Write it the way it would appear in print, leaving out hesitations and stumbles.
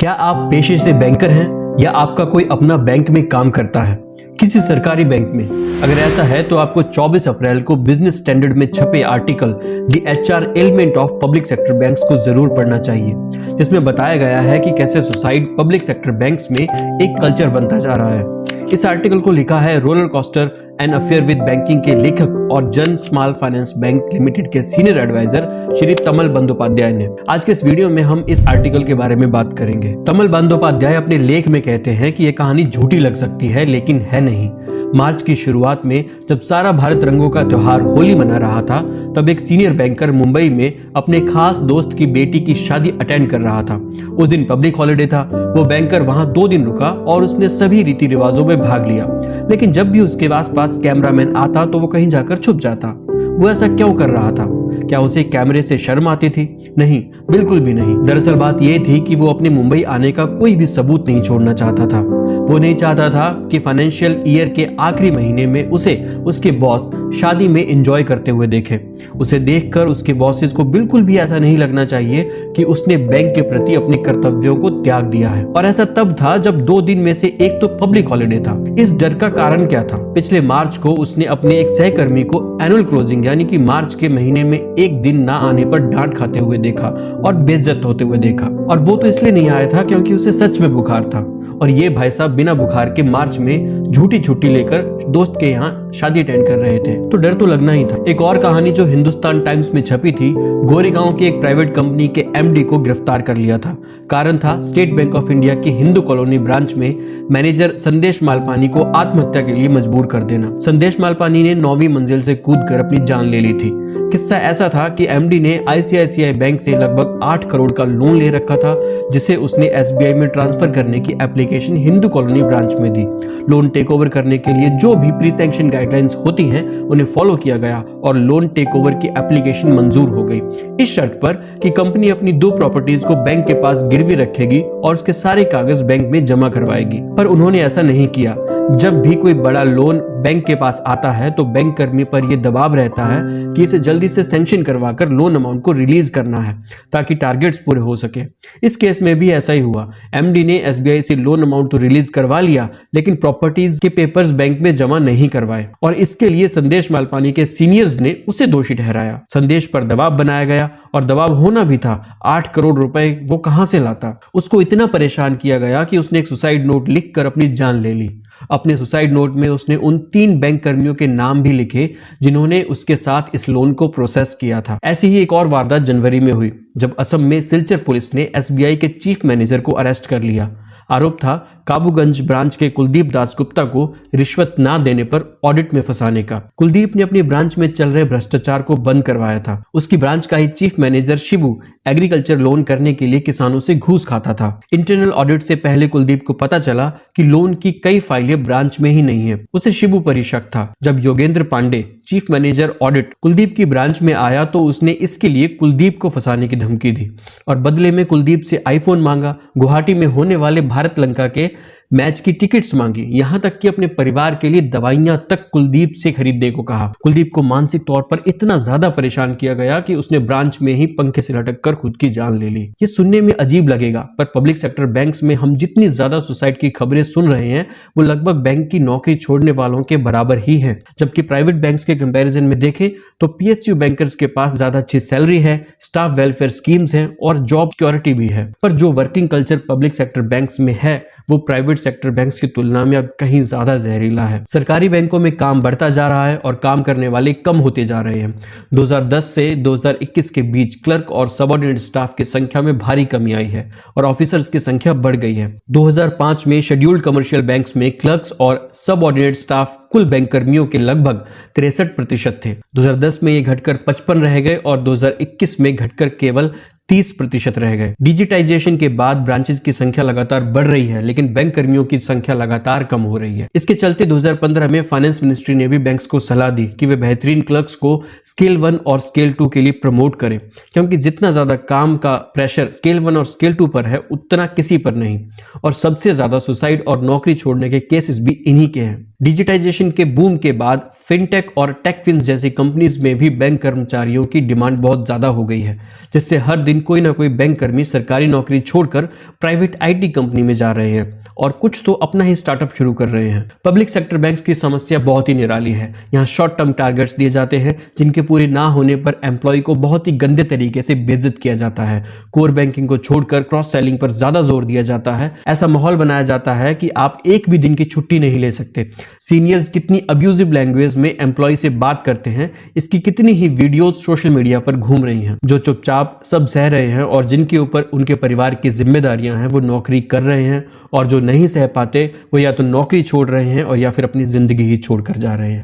क्या आप पेशे से बैंकर हैं या आपका कोई अपना बैंक में काम करता है, किसी सरकारी बैंक में? अगर ऐसा है तो आपको 24 अप्रैल को बिजनेस स्टैंडर्ड में छपे article the HR element of public sector banks को जरूर पढ़ना चाहिए, जिसमें बताया गया है कि कैसे सोसाइटी पब्लिक सेक्टर बैंक्स में एक कल्चर बनता जा रहा है। इस आर्टिकल को लिखा है roller coaster an affair with banking के लेखक और जन स्मॉल फाइनेंस बैंक लिमिटेड के सीनियर एडवाइजर श्री तमल बंदोपाध्याय ने। आज के इस वीडियो में हम इस आर्टिकल के बारे में बात करेंगे। तमल बंदोपाध्याय अपने लेख में कहते हैं कि यह कहानी झूठी लग सकती है लेकिन है नहीं। मार्च की शुरुआत में जब सारा भारत रंगों का त्योहार होली मना रहा था, तब एक सीनियर बैंकर मुंबई में अपने खास दोस्त की बेटी की शादी अटेंड कर रहा था। उस दिन पब्लिक हॉलिडे था। वो बैंकर वहां 2 दिन रुका और उसने सभी रीति रिवाजों में भाग लिया, लेकिन जब भी उसके आसपास कैमरामैन आता तो वो कहीं जाकर छुप जाता। वो ऐसा क्यों कर रहा था? क्या उसे कैमरे से शर्म आती थी? नहीं, बिल्कुल भी नहीं। दरअसल बात यह थी कि वो अपने मुंबई आने का कोई भी सबूत नहीं छोड़ना चाहता था। वो नहीं चाहता था कि फाइनेंशियल ईयर के आखिरी महीने में उसे उसके बॉस शादी में एंजॉय करते हुए देखे। उसे देखकर उसके बॉसेस को बिल्कुल भी ऐसा नहीं लगना चाहिए कि उसने बैंक के प्रति अपने कर्तव्यों को त्याग दिया है। और ऐसा तब था जब 2 दिन में से एक तो पब्लिक हॉलिडे था। इस डर का कारण क्या था? पिछले मार्च को उसने अपने एक सहकर्मी को एनुअल क्लोजिंग यानी कि मार्च के महीने में एक दिन ना आने पर डांट खाते हुए देखा और बेइज्जत होते हुए देखा। और वो तो इसलिए नहीं आया था क्योंकि उसे सच में बुखार था, और ये भाई साहब बिना बुखार के मार्च में झूठी छुट्टी लेकर दोस्त के यहाँ शादी अटेंड कर रहे थे। तो डर तो लगना ही था। एक और कहानी जो हिंदुस्तान टाइम्स में छपी थी, गोरेगांव के एक प्राइवेट कंपनी के एमडी को गिरफ्तार कर लिया था। कारण था स्टेट बैंक ऑफ इंडिया की हिंदू कॉलोनी ब्रांच में मैनेजर संदेश मालपानी को आत्महत्या के लिए मजबूर कर देना। संदेश मालपानी ने 9वीं मंजिल से कूदकर अपनी जान ले ली थी। किस्सा ऐसा था कि एमडी ने आईसीआईसीआई बैंक से लगभग 8 करोड़ का लोन ले रखा था, जिसे उसने एसबीआई में ट्रांसफर करने की एप्लीकेशन हिंदू कॉलोनी ब्रांच में दी। लोन टेक ओवर करने के लिए जो भी प्री सैंक्शन गाइडलाइंस होती हैं उन्हें फॉलो किया गया और लोन टेक ओवर की एप्लीकेशन मंजूर हो गई, इस शर्त पर कि कंपनी अपनी 2 प्रॉपर्टीज को बैंक के पास गिरवी रखेगी और उसके सारे कागज बैंक में जमा करवाएगी। पर उन्होंने ऐसा नहीं किया। जब भी कोई बड़ा लोन बैंक के पास आता है तो बैंक कर्मी पर यह दबाव रहता है कि इसे जल्दी से सैंक्शन करवाकर लोन अमाउंट को रिलीज करना है ताकि टारगेट्स पूरे हो सके। इस केस में भी ऐसा ही हुआ। एमडी ने एसबीआई से लोन अमाउंट तो रिलीज करवा लिया, लेकिन प्रॉपर्टीज के पेपर्स बैंक में जमा नहीं करवाए, और इसके लिए संदेश मालपानी के सीनियर्स ने उसे दोषी ठहराया। संदेश पर दबाव बनाया गया, और दबाव होना भी था। 8 करोड़ रुपए वो कहां से लाता? उसको इतना परेशान किया गया कि उसने एक सुसाइड नोट लिखकर अपनी जान ले ली। अपने सुसाइड नोट में उसने उन 3 बैंक कर्मियों के नाम भी लिखे जिन्होंने उसके साथ इस लोन को प्रोसेस किया था। ऐसी ही एक और वारदात जनवरी में हुई, जब असम में सिलचर पुलिस ने एसबीआई के चीफ मैनेजर को अरेस्ट कर लिया। आरोप था काबूगंज ब्रांच के कुलदीप दास गुप्ता को रिश्वत ना देने पर ऑडिट में फंसाने का। कुलदीप ने अपनी ब्रांच में चल रहे भ्रष्टाचार को बंद करवाया था। उसकी ब्रांच का ही chief manager Shibu agriculture loan करने के लिए किसानों से घूस खाता था। इंटरनल ऑडिट से पहले कुलदीप को पता चला कि लोन की कई फाइलें ब्रांच में ही नहीं है। उसे शिबू पर ही शक था। जब Yogendra Pandey chief manager audit Kuldeep की ब्रांच में आया तो उसने इसके लिए कुलदीप को फंसाने की धमकी दी और बदले में कुलदीप से आईफोन मांगा, गुवाहाटी में होने वाले भारत लंका के मैच की टिकट्स मांगी, यहां तक कि अपने परिवार के लिए दवाइयां तक कुलदीप से खरीदने को कहा। कुलदीप को मानसिक तौर पर इतना ज्यादा परेशान किया गया कि उसने ब्रांच में ही पंखे से लटक कर खुद की जान ले ली। ये सुनने में अजीब लगेगा, पर पब्लिक सेक्टर बैंक्स में हम जितनी ज्यादा सुसाइड की खबरें सुन रहे हैं वो लगभग बैंक की नौकरी छोड़ने वालों के बराबर ही है। जबकि प्राइवेट बैंक्स के कंपैरिजन में देखें तो पीएसयू बैंकर्स के पास ज्यादा अच्छी सैलरी है, स्टाफ वेलफेयर स्कीम्स हैं और जॉब सिक्योरिटी भी है। पर जो working culture public sector banks में है वो प्राइवेट सेक्टर बैंक्स की तुलना में अब कहीं ज्यादा जहरीला है। सरकारी बैंकों में काम बढ़ता जा रहा है और काम करने वाले कम होते जा रहे हैं। 2010 से 2021 के बीच क्लर्क और सबऑर्डिनेट स्टाफ की संख्या में भारी कमी आई है और ऑफिसर्स की संख्या बढ़ गई है। 2005 में शेड्यूल्ड कमर्शियल बैंक्स में क्लर्क्स और सबऑर्डिनेट स्टाफ कुल बैंक कर्मियों के लगभग 63% थे। 2010 में ये घटकर 55 रह गए और 2021 में घटकर केवल 30% रह गए। डिजिटाइजेशन के बाद ब्रांचेस की संख्या लगातार बढ़ रही है, लेकिन बैंक कर्मियों की संख्या लगातार कम हो रही है। इसके चलते 2015 में फाइनेंस मिनिस्ट्री ने भी बैंक्स को सलाह दी कि वे बेहतरीन क्लर्क्स को स्केल 1 और स्केल 2 के लिए प्रमोट करें, क्योंकि जितना ज्यादा काम का प्रेशर स्केल 1 और स्केल 2 पर है उतना किसी पर नहीं। और सबसे ज्यादा सुसाइड और नौकरी छोड़ने के केसेस भी इन्हीं के हैं। डिजिटाइजेशन के बूम के बाद फिनटेक और टेकफिन्स जैसी कंपनीज में भी बैंक कर्मचारियों की डिमांड बहुत ज्यादा हो गई है, जिससे हर दिन कोई ना कोई बैंक कर्मी सरकारी नौकरी छोड़कर प्राइवेट आईटी कंपनी में जा रहे हैं और कुछ तो अपना ही स्टार्टअप शुरू कर रहे हैं। पब्लिक सेक्टर बैंक्स की समस्या बहुत ही निराली है। यहाँ शॉर्ट टर्म टारगेट्स दिए जाते हैं जिनके पूरे ना होने पर एम्प्लॉय को बहुत ही गंदे तरीके से बेइज्जत किया जाता है। कोर बैंकिंग को छोड़कर क्रॉस सेलिंग पर ज्यादा जोर दिया जाता है। ऐसा माहौल बनाया जाता है कि आप एक भी दिन की छुट्टी नहीं ले सकते। सीनियर्स कितनी अब्यूजिव लैंग्वेज में एम्प्लॉय से बात करते हैं, इसकी कितनी ही वीडियोस सोशल मीडिया पर घूम रही हैं। जो चुपचाप सब सह रहे हैं और जिनके ऊपर उनके परिवार की जिम्मेदारियां हैं वो नौकरी कर रहे हैं, और जो नहीं सह पाते वो या तो नौकरी छोड़ रहे हैं और या फिर अपनी जिंदगी ही छोड़कर जा रहे हैं।